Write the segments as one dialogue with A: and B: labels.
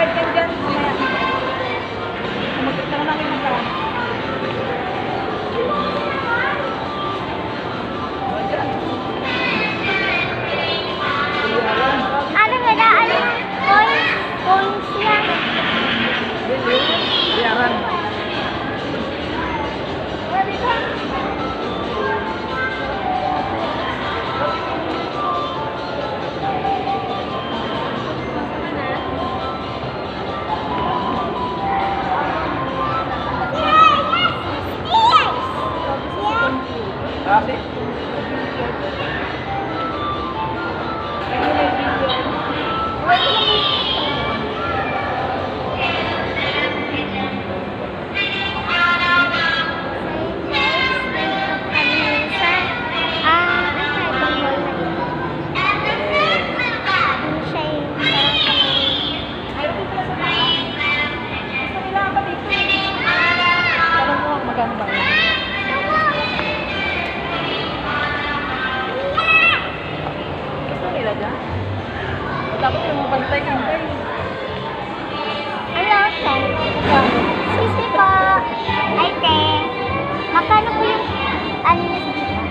A: Bayad yan dyan. Magkita na namin magkaan.
B: Ano ba na? Ano? Coins yan.
A: Bayaran. Pwede ka. Kasi? Magkano ba yun? Gusto nila dyan? Dapat yung bantay-bantay.
B: Hello, te. Sisi po. Ay, te. Magkano po yung ano niya sa dito?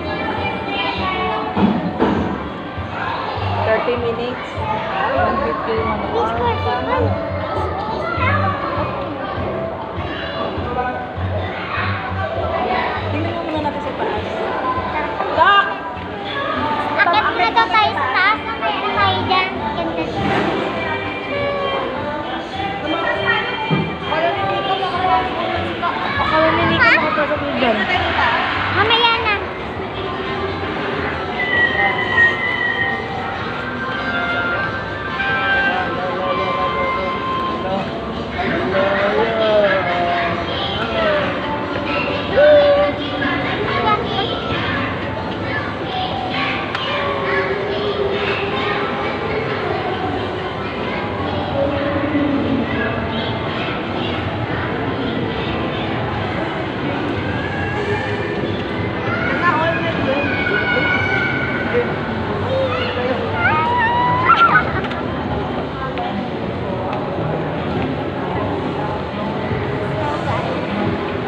A: 30 minutes. 150 yung ano.
B: Please, Carson.
A: Tingnan mo muna natin sa taas. Lock!
B: Akit muna daw tayo sa taas. Mamaya na tayo dyan. Ganda.
A: Akala nila ka makapasok mo dyan.
B: Mamaya na.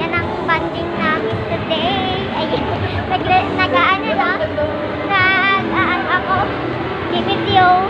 B: Yan ang banding namin today. Ayun. Nag-ano na? Nag-aan ako. Video.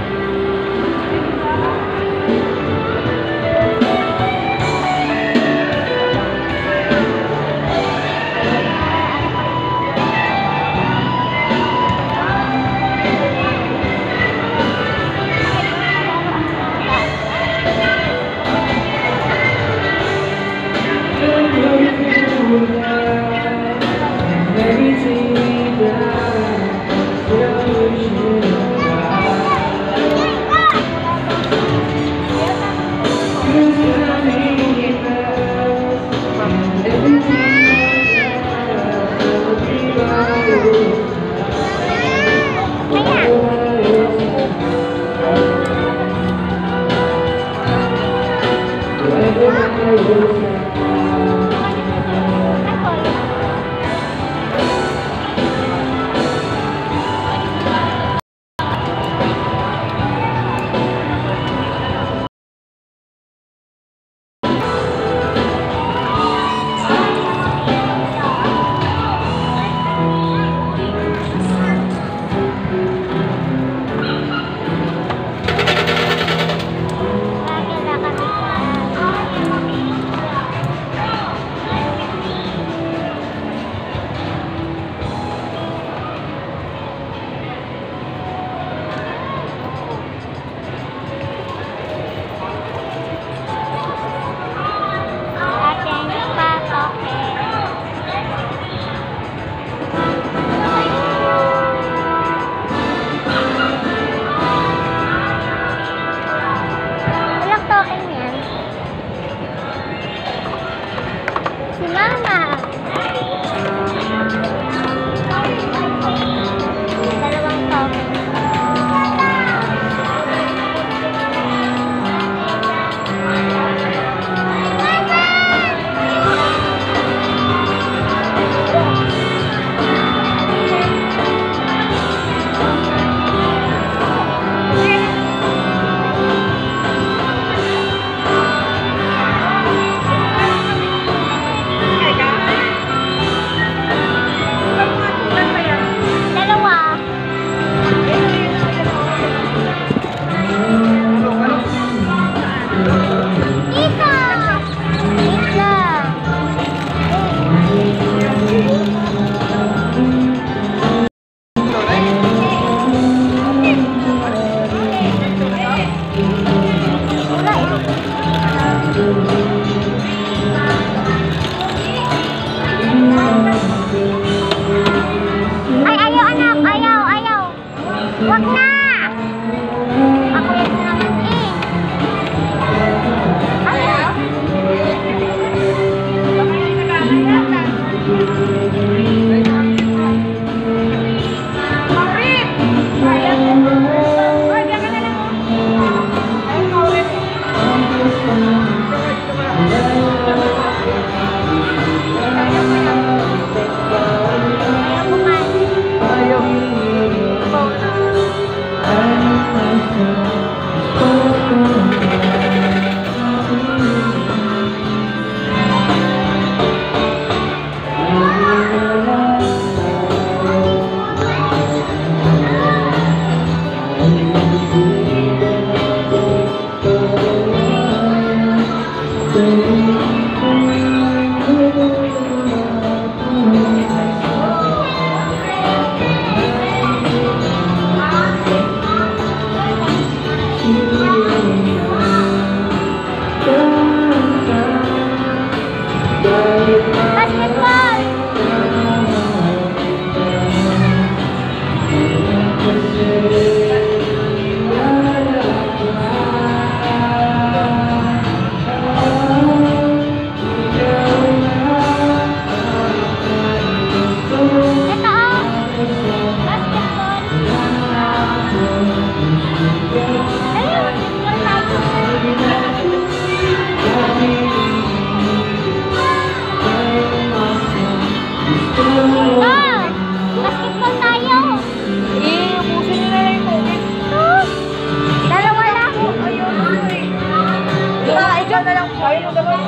B: na lang po.
A: Ayaw mo naman.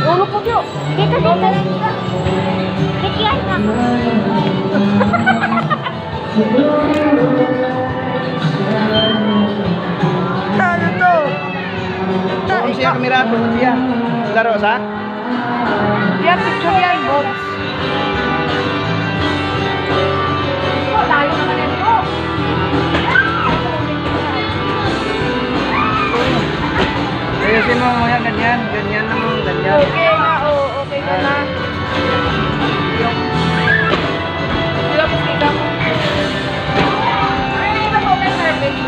A: Ulo po yun.
B: Dito, dito. Bigyan na. Ano to?
C: Kung siya kamera, kung siya. Laro sa?
A: Yan, picture yan, box. Oh, tayo naman ito.
C: Ayusin mo mo yan, ganyan. Ganyan naman, ganyan.
A: Okay na, oh, okay ka na. Sila po sila mo. Ay, ito po, may service.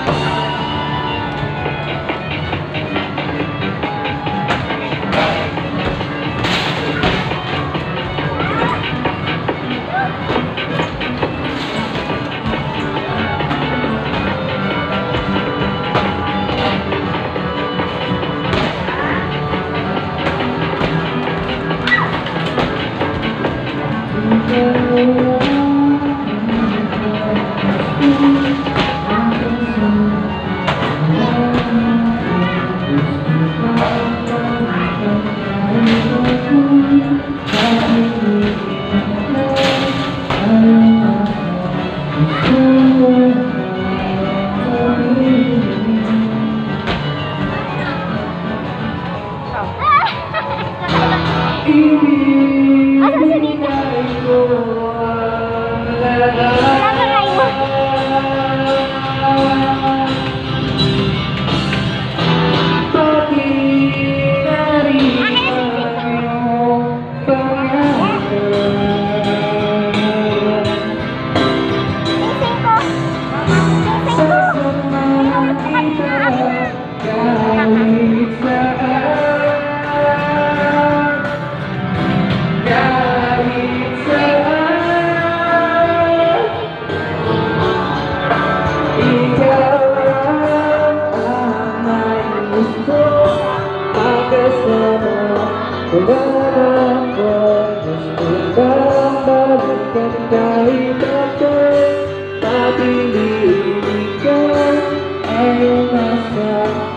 B: Asa si dito? Nakakay mo. Sing-sing ko. Sing-sing ko.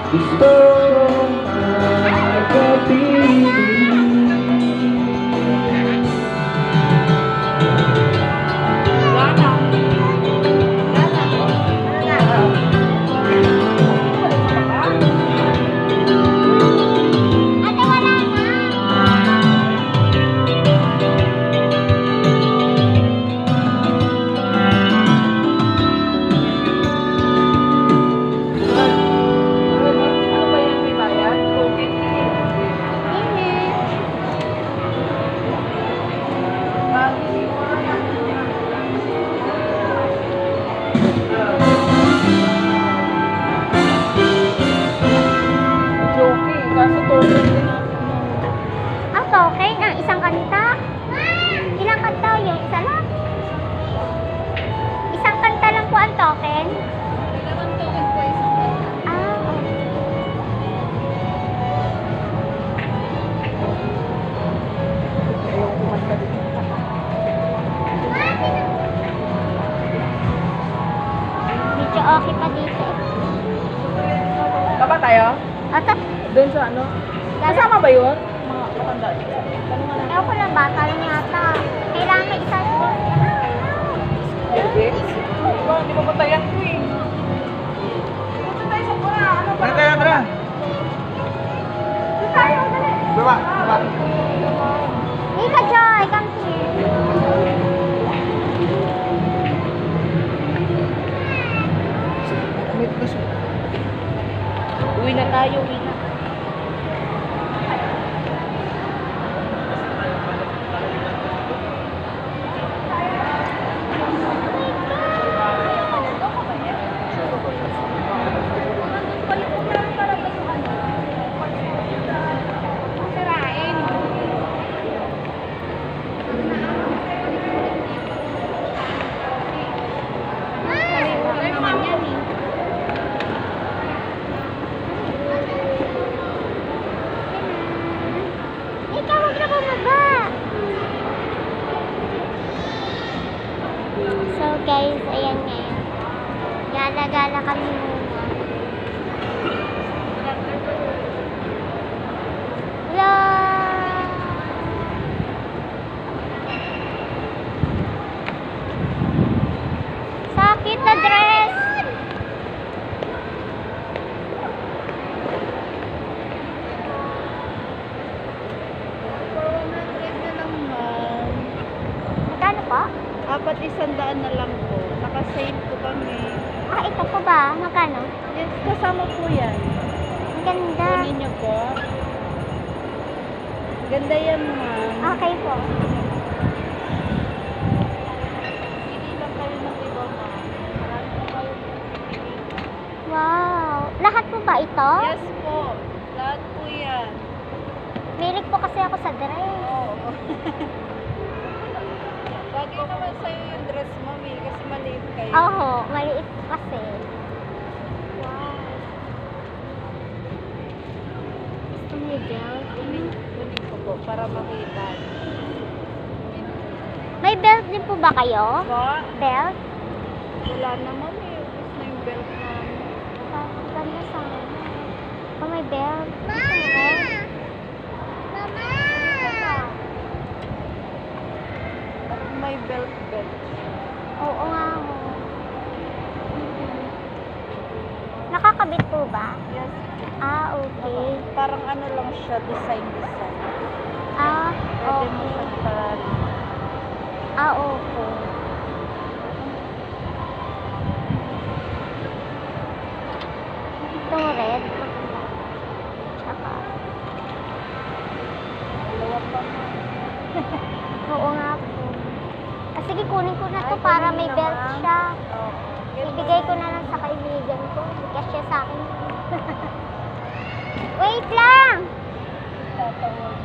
C: Gusto kong magkapiling.
B: Ate, wala na.
A: Ano ba yan, may bayad? Okay. Joking, kaso token din ako.
B: Ah, token? Ang isang kanta? Ilang kanta yun? Isa lang? Isang kanta lang po ang token?
A: Dalawang token po isang kanta.
B: Ah, okay.
A: Ayaw kumanta din.
B: Medyo okay pa dito eh.
A: Baba tayo?
B: Ata,
A: Doon sa ano? Kasama ba yun? Mga matanda. Tanong nga
B: ewan ko lang, bata lang yata. Kailangan may isa doon.
A: natin. Diba, hindi pa patayan ko eh. Punta tayo sa pura. Ano ba?
C: Ano tayo, tara?
A: Punta tayo, dali.
C: Baba, baba.
B: Ika, Joy, come here.
A: Uwi na tayo, uwi na.
B: Ikaw, huwag na bumaba. So guys, ayan ngayon. Gala-gala kami muna.
A: 100 na lang po. Naka-sale po kami.
B: Ah, ito po ba? Magkano?
A: Yes, kasama po yan.
B: Ang ganda.
A: Kunin niyo po. Ganda yan, ma'am.
B: Okay po.
A: Hindi lang kayo ng iba, ma'am. Marami po kayo.
B: Wow. Lahat po ba ito?
A: Yes po. Lahat po yan.
B: Milig po kasi ako sa dress.
A: Oo. Bagay naman sa'yo yung dress, mami, kasi maliit kayo.
B: Oo, maliit po kasi. Wow. Gusto mo yung belt?
A: Kunin ko po para makita.
B: May belt din po ba kayo?
A: Po?
B: Belt?
A: Wala na, mami. Ubus na yung belt namin.
B: Parang ganda sa akin. Oh, may belt. Mama!
A: Parang may belt.
B: Oo nga ho. Nakakabit po ba?
A: Yes.
B: Ah, okay.
A: Parang ano lang siya, design.
B: Ah,
A: Pwede mo
B: okay.
A: siyang parang
B: Ah, okay. Itong red. Maganda. Tsaka.
A: dalawa pa.
B: Oo nga po. Ah, sige, kunin ko na to
A: Ay,
B: para
A: kunin
B: may
A: na,
B: belt
A: ma'am.
B: siya.
A: Oo.
B: Ibigay ko na lang sa kaibigan ko. Bigas siya sa akin. Wait lang!
A: Tatawag.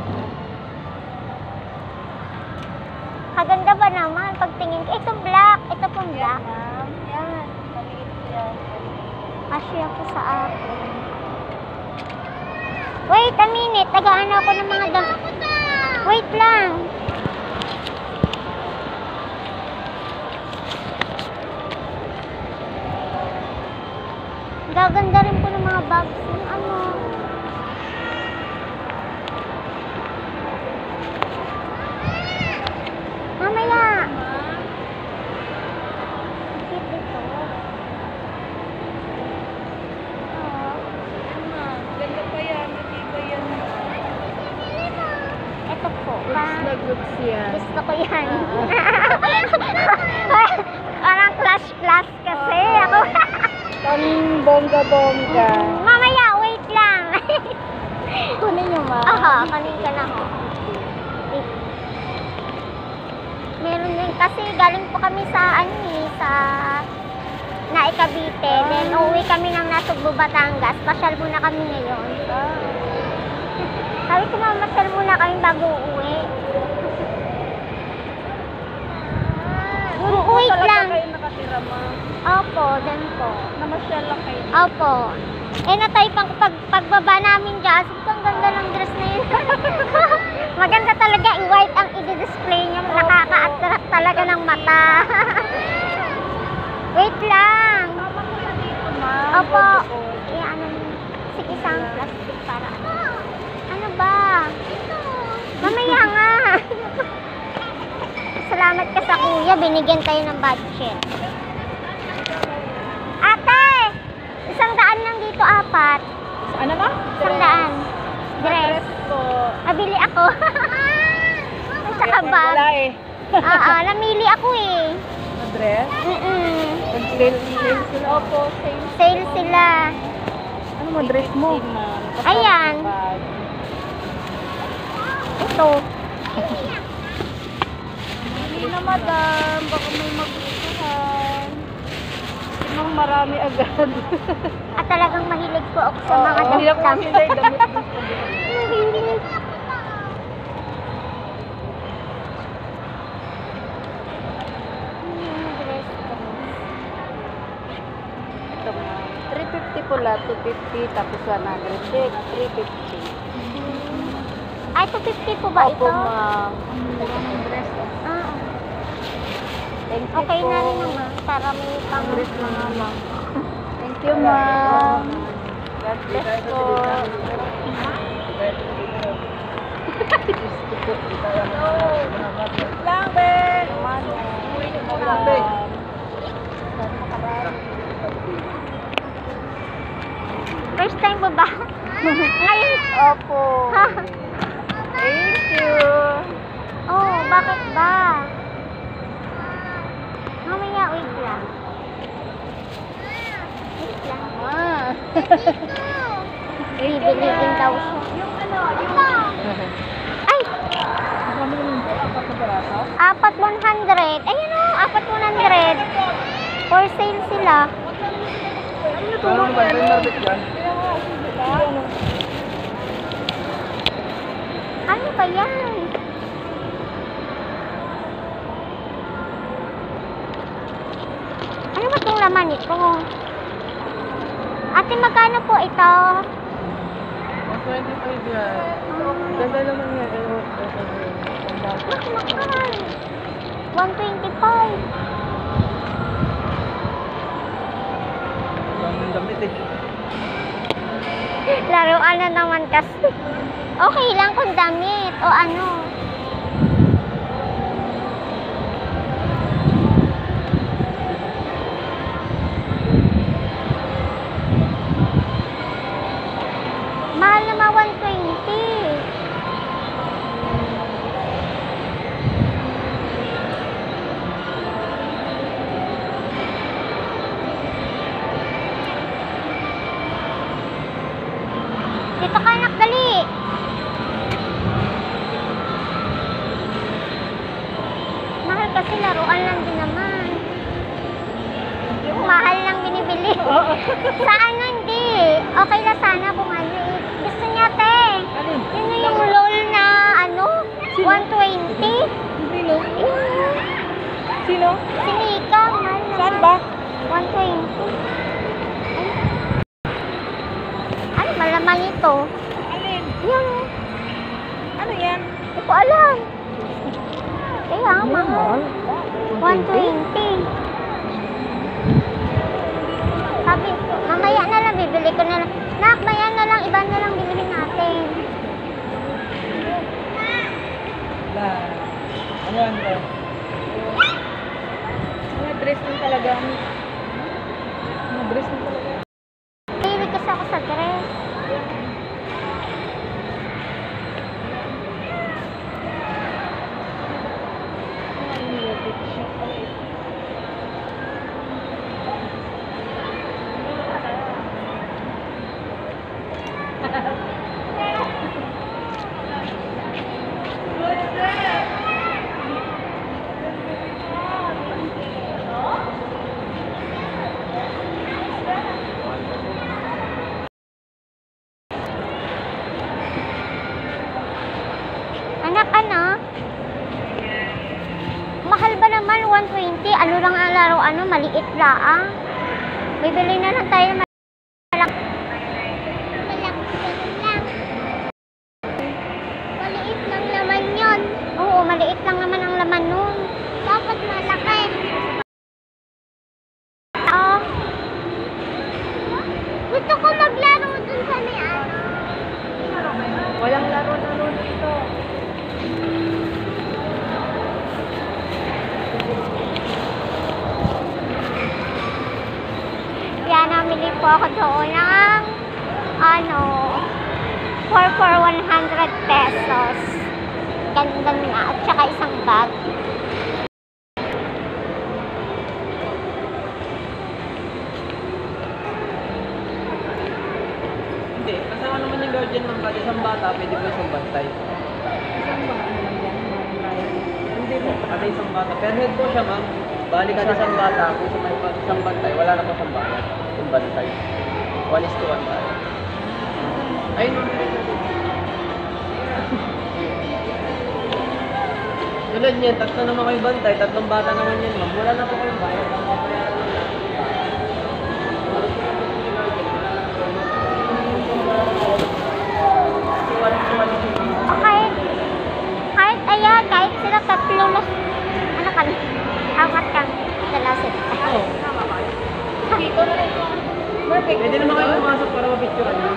B: Kaganda ba naman pagtingin ko? Itong black. Ito pong
A: Yan,
B: black.
A: ma'am. Yan. Maliit yan.
B: Asya po sa akin. Wait a minute. Tagaan ako ng mga Wait lang. Gaganda rin po ng mga bags. Yung ano. Mamaya.
A: Ma'am.
B: Cute ito. Oo.
A: Yan, ma'am. Ganda pa yan. Matibay yan. Ito po.
B: Pa-
A: Looks na looks yan.
B: Gusto ko yan. Parang clash kasi. Ako.
A: Pang bongga-bongga.
B: Mamaya, wait lang.
A: Kunin niyo, ma'am.
B: Aha, kanina na ako. Meron din kasi galing po kami sa sa Naikabite. Then uuwi kami ng Nasugbu, Batangas. Pasyal muna kami ngayon. Sabi ko mamasyal muna kami bago uuwi. Wait
A: Talaga
B: lang.
A: kayo nakatira, ma'am.
B: Opo, dan po.
A: Namasyal lang kayo.
B: Opo. Eh, nataypang ko pagbaba namin dyan. Sabi ko, ang ganda ng dress na yun. Maganda talaga. I-white ang i-display niya. Nakaka-attract talaga ng mata. Wait lang.
A: Tama ko na dito, ma'am.
B: Opo.
A: Bongga-bongga.
B: Eh, ano, sige, isang plastic para. Ano ba? Mamaya nga. Salamat ka sa kuya. Binigyan tayo ng budget. Ate! 100 lang dito, 4.
A: Ano ba?
B: 100. Dress.
A: po.
B: Nabili ako. At saka bag.
A: Wala eh.
B: Namili ako eh.
A: Na dress? Sale sila. Opo, sale.
B: Sale sila.
A: Ano mo dress mo?
B: Ayan. Ito.
A: Hindi na, madam. Baka may magustuhan. Sinong marami agad.
B: At talagang mahilig po ako sa mga
A: Hindi ako
B: damit.
A: kasi damit.
B: Mahilig. Dress ko.
A: Ito, ma'am. 350 pula, 250, tapos 100. Check, 350.
B: Ay, 250 po ba ito?
A: Opo, ma'am. Dress.
B: Ah,
A: Thank you
B: okay
A: po.
B: na rin naman. Para may pang...
A: Dress na nga, ma'am. Thank you, ma'am. God bless po. Lang, be. Lang, be.
B: First time po ba? Ngayon?
A: Opo. Thank you.
B: Oh, bakit ba? Mamaya, wait lang. Wait lang. Bibili din daw siya.
A: Yung ano, yung...
B: Ay!
A: Kami naman po, apat na peraso.
B: Apat 100. Ayun o, apat 100. For sale sila.
C: Ano ba? Ito yung marbit yan?
A: Kaya nga, sige ba?
B: Ano ba yan? Ano ba itong laman nito? Ate, magkano po ito?
C: 125 yan. Ganda naman yan.
B: Mahal. 125.
C: Ang damit eh.
B: Laruan na naman kasi. Okay lang kung damit o ano. Mahal naman 120. Dito ka, anak, dali. Mahal kasi laruan lang din naman. Yung mahal lang binibili. Sa ano hindi? Okay na sana kung ano eh. Gusto niya, te.
A: Alin?
B: Yun na yung LOL na ano? 120.
A: Sino? Sino?
B: Si Nika, mahal naman.
A: Saan ba?
B: 120. Ay. Ano malaman ito?
A: Alin?
B: Yan.
A: Ano yan?
B: Hindi ko alam. Kaya mahal. 120. Sabi, mamaya na lang, bibili ko na lang. Nak, maya na lang, iba na lang bilhin natin.
C: Wala. Ano yan bro?
A: Mga dress lang talaga. Mga dress lang talaga.
B: Pili kasi ako sa dress. Anak, ano? Mahal ba naman 120? Ano lang ang laro, ano? Maliit lang. Bibili na lang tayo ng malaki. Maliit lang naman yun. Oo, maliit lang naman ang laman nun. Dapat malaki. Oo. Gusto ko maglaro dun sa may ano.
A: Walang laro-laro dito.
B: Kaya namili po ako doon ng ano 4 for 100 pesos. Ganda nga. At saka isang bag.
C: Hindi. Kasama naman yung guardian ng bata. Isang bata, pwede po isang bantay.
A: Isang ba? Ano lang yan?
C: Hindi po. Kada isang bata. Per head po siya ma'am. Bali kada isang bata. Kung sa may isang bantay, wala na po isang bata. Yung bantay. 1:1 ba? Ayun ma'am. Tulad niyan, tatlo naman kayo bantay, tatlong bata naman yan ma'am. Wala na po kayong bayad.
B: O kahit ayan, kahit sila tatlo na, ano ka na, apat kang dalasin.
C: Oo.
A: Dito na rin. Perfect.
C: Pwede naman kayo pumasok para mapicturean niyo.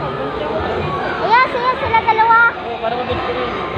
B: Ayan, sila dalawa.
C: Oo, para mapicturean niyo.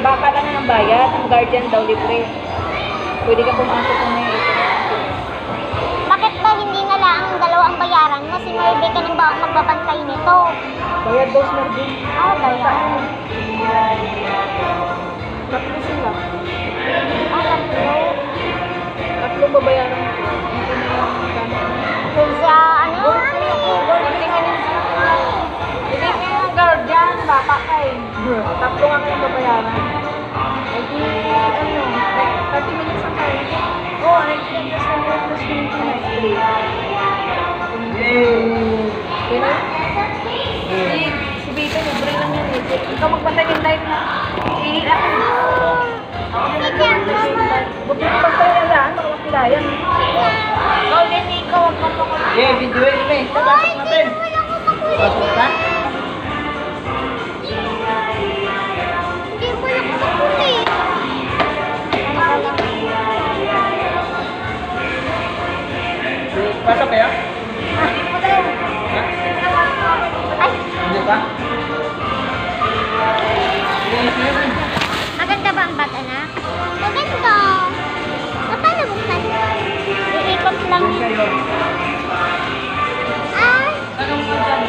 A: baka lang ng bayad. Ang guardian daw libre. Pwede ka pumasok kung may ito.
B: Bakit ba hindi na lang ang dalawang bayaran mo? Si Merve ka nang ba ang magbabantay nito?
A: Bayad daw sila din.
B: Ah, bayaran.
A: Tatlo sila.
B: Ah, tatlo.
A: Tatlo babayaran mo.
B: Kung sa ano?
A: Hindi kayo ng guardian. Baka ka eh. Tatlo nga kayong babayaran. Eh di, ano, 30 minutes ang tayo. Oo, nag-plus plus 20 na free. Yun na. Si Vito, libre lang yan eh. Ikaw magpatay yung live na. Ihila ka. Buti ko pagpatay na yan, makakilayan. Ikaw din, ikaw, wag kang makulit.
C: Yeah, video yun eh. Pasok natin. Pasok na?
B: Hindi mo lang makulit.
C: Pasok kayo? Ha?
B: Ay,
C: Hindi pa?
B: maganda ba ang bag, anak? Maganda. Paano buksan? Iikot lang. Ay,
C: Anong puntan?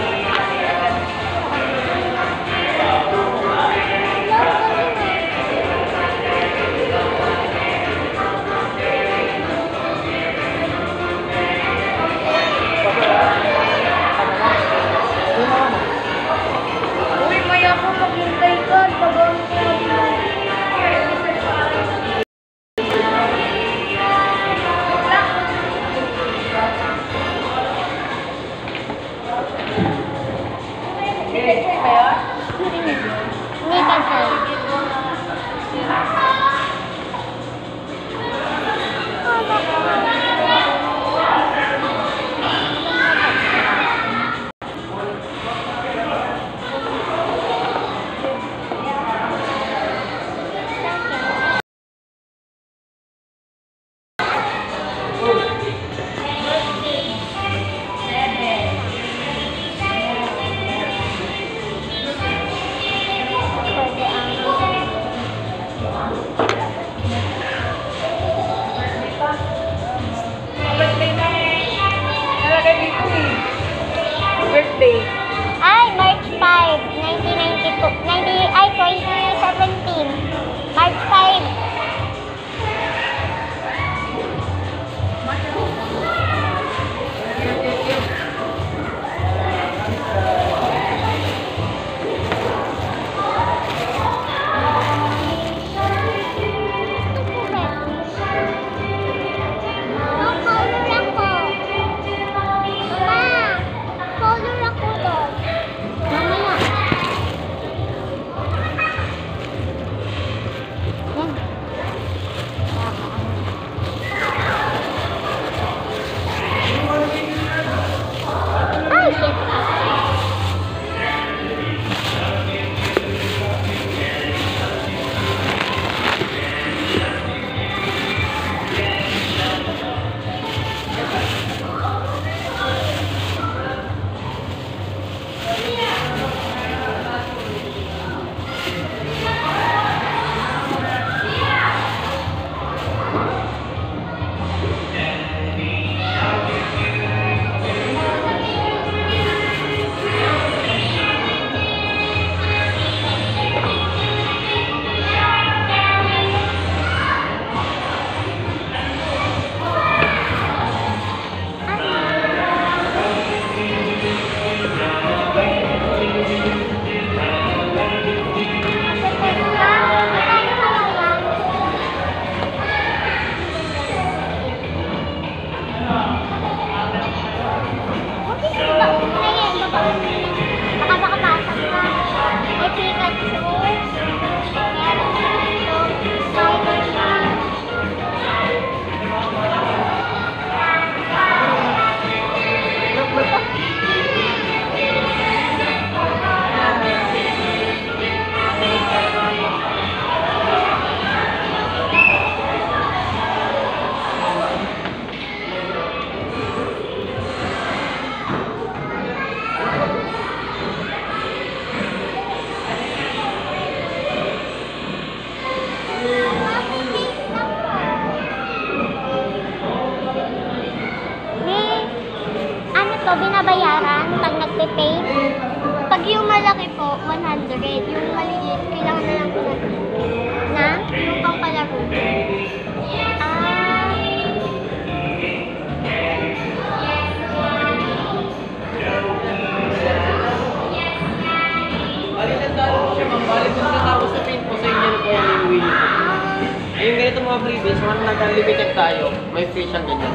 C: mga freebies, one nag-unlimited tayo, may free siyang ganyan.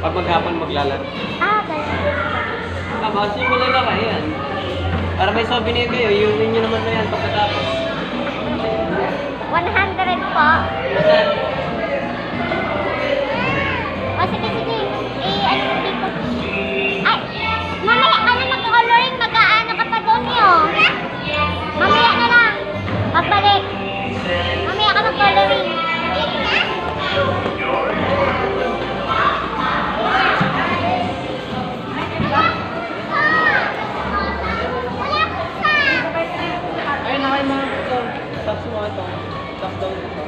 C: Pag maghapon maglalaro.
B: Ganun.
C: Tapos yung malalaro, yan. Para may souvenir kayo, yun nyo naman na yan pagkatapos.
B: 100 po. O sige, sige. Ano dito? Ay, mamaya ka na mag-coloring. Mag-aano ka pa doon yun. Mamaya na lang. Pagbalik. Mamaya ka mag-coloring.
C: Ayun na kayo mga ito. Taps mo ito. Taps daw ito.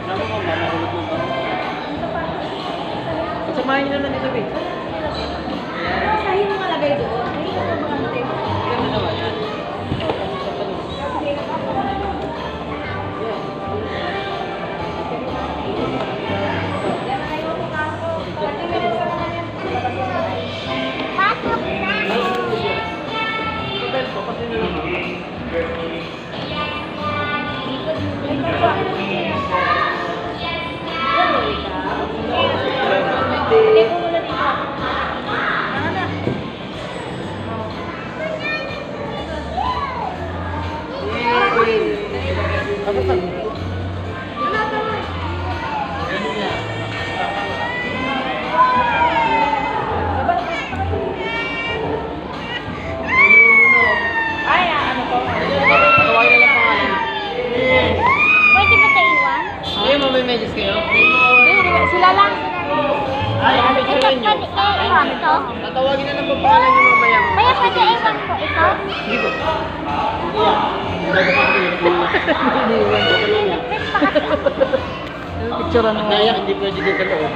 C: Naku mo, mamahulog mo ba? Pagsamahin nyo na lang ito, babe.
A: Sahin mo malagay doon. Ay, ito mga natin.
C: Ganda naman yan.
B: Pasok na.
C: Hotel po, kasi naman.
A: Hindi ko muna dito. Ano?
C: Tapos na.
A: Ay, ano po?
C: Tawagin na lang pangalan.
B: Pwede ba sa iwan?
C: Ayun, mamay-message kayo.
A: Hindi, sila lang.
C: Ay,
B: Ito,
C: picture
B: pwede
C: nyo.
B: kaya iwan to?
C: Tatawagin na lang po pangalan nyo mamaya.
B: Kaya pwede iwan ko ito?
C: Hindi po. Hindi iwan ko lang yan.
A: Picture ano?
C: Naya, hindi pwede din sa loob.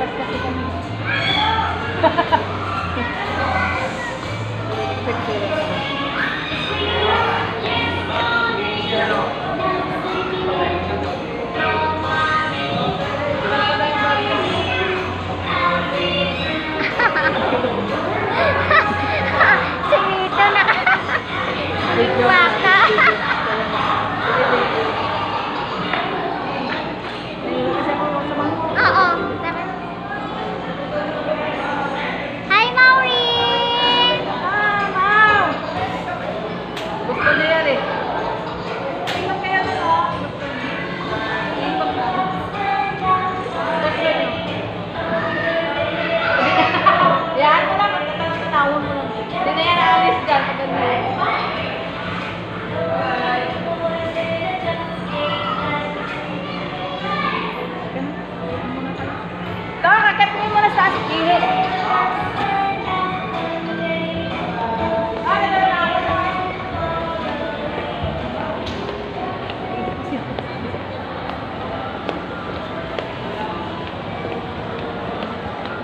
B: Si Mito na. Waka. Oo. Tara. Hi, Maureen!
A: Gusto niya yan eh. Tingnan kaya na lang. Yan mo lang, magtatawag mo lang. Hindi na yan aalis dyan. Maganda. Kakakat mo muna sa asikihit.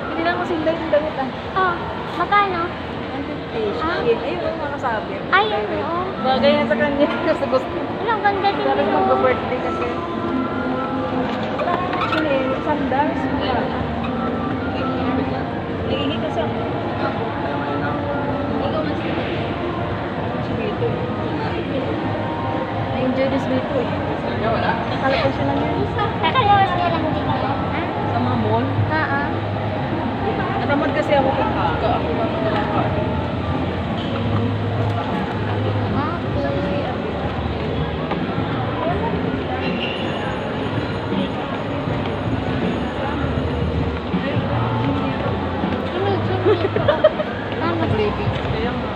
A: Hindi lang ko sinday yung damit ah.
B: Oh, magkano?
A: 150. Ayun ang mga sabi.
B: Ayun, oo.
A: Bagay yan sa kanya kasi gusto.
B: Ang ganda din
A: Sabi
B: yun.
A: mag-birthday kasi. Actually, sandals. Nagiging kasi ako. Si Vito. Na-enjoy this Vito eh. Nakalapos siya lang yun.
B: Kakalawas niya lang din ako.
A: Sa mga mall.
B: Oo.
A: Natamad kasi ako kung ako mapadalang ka.
B: Okay.
A: Nag-living. Kaya nga.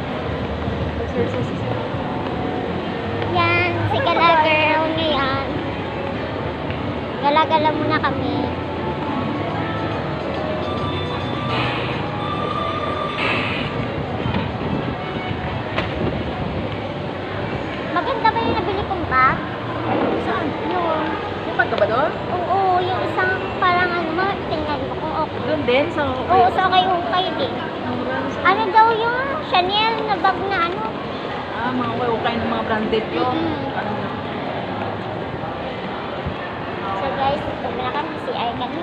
B: Yan, si Gala Girl ngayon. Gala-gala muna kami. Maganda ba yung nabili kong bag?
A: Saan?
B: Yun.
A: Yung bag ka ba doon?
B: Oo, yung isang parang ano, tingnan mo kung okay.
A: Doon din? Sa
B: Oo, sa ukay-ukay din. Ano daw yung Chanel na bag na ano?
A: Ah, mga ukay ng mga branded yun. Ano na?
B: So guys, ito na kami, CR kami.